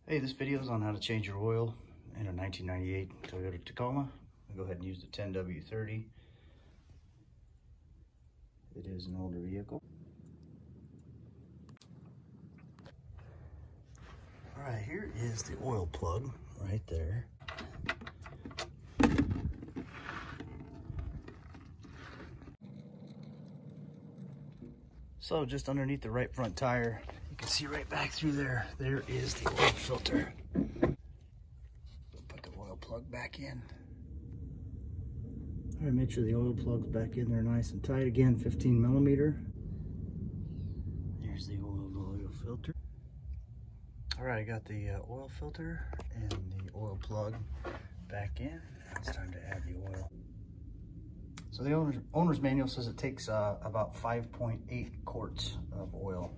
Hey, this video is on how to change your oil in a 1998 Toyota Tacoma. I'll go ahead and use the 10W30. It is an older vehicle. All right, here is the oil plug right there. So just underneath the right front tire, you can see right back through there, there is the oil filter. Put the oil plug back in. All right, make sure the oil plug's back in there nice and tight. Again, 15 millimeter. There's the oil filter. All right, I got the oil filter and the oil plug back in. It's time to add the oil. So the owner's manual says it takes about 5.8 quarts of oil.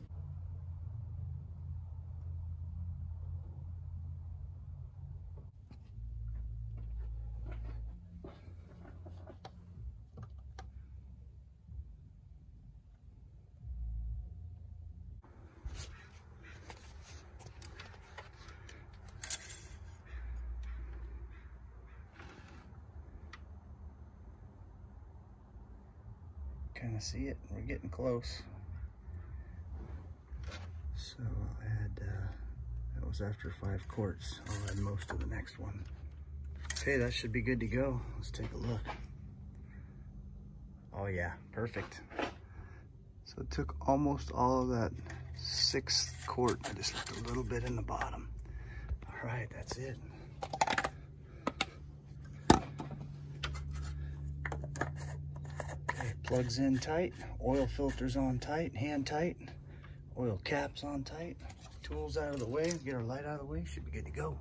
Kind of see it, we're getting close. So I'll add, that was after 5 quarts. I'll add most of the next one. Okay, that should be good to go. Let's take a look. Oh yeah, perfect. So it took almost all of that 6th quart. I just left a little bit in the bottom. All right, that's it. Plugs in tight, oil filters on tight, hand tight, oil caps on tight, tools out of the way, get our light out of the way, should be good to go.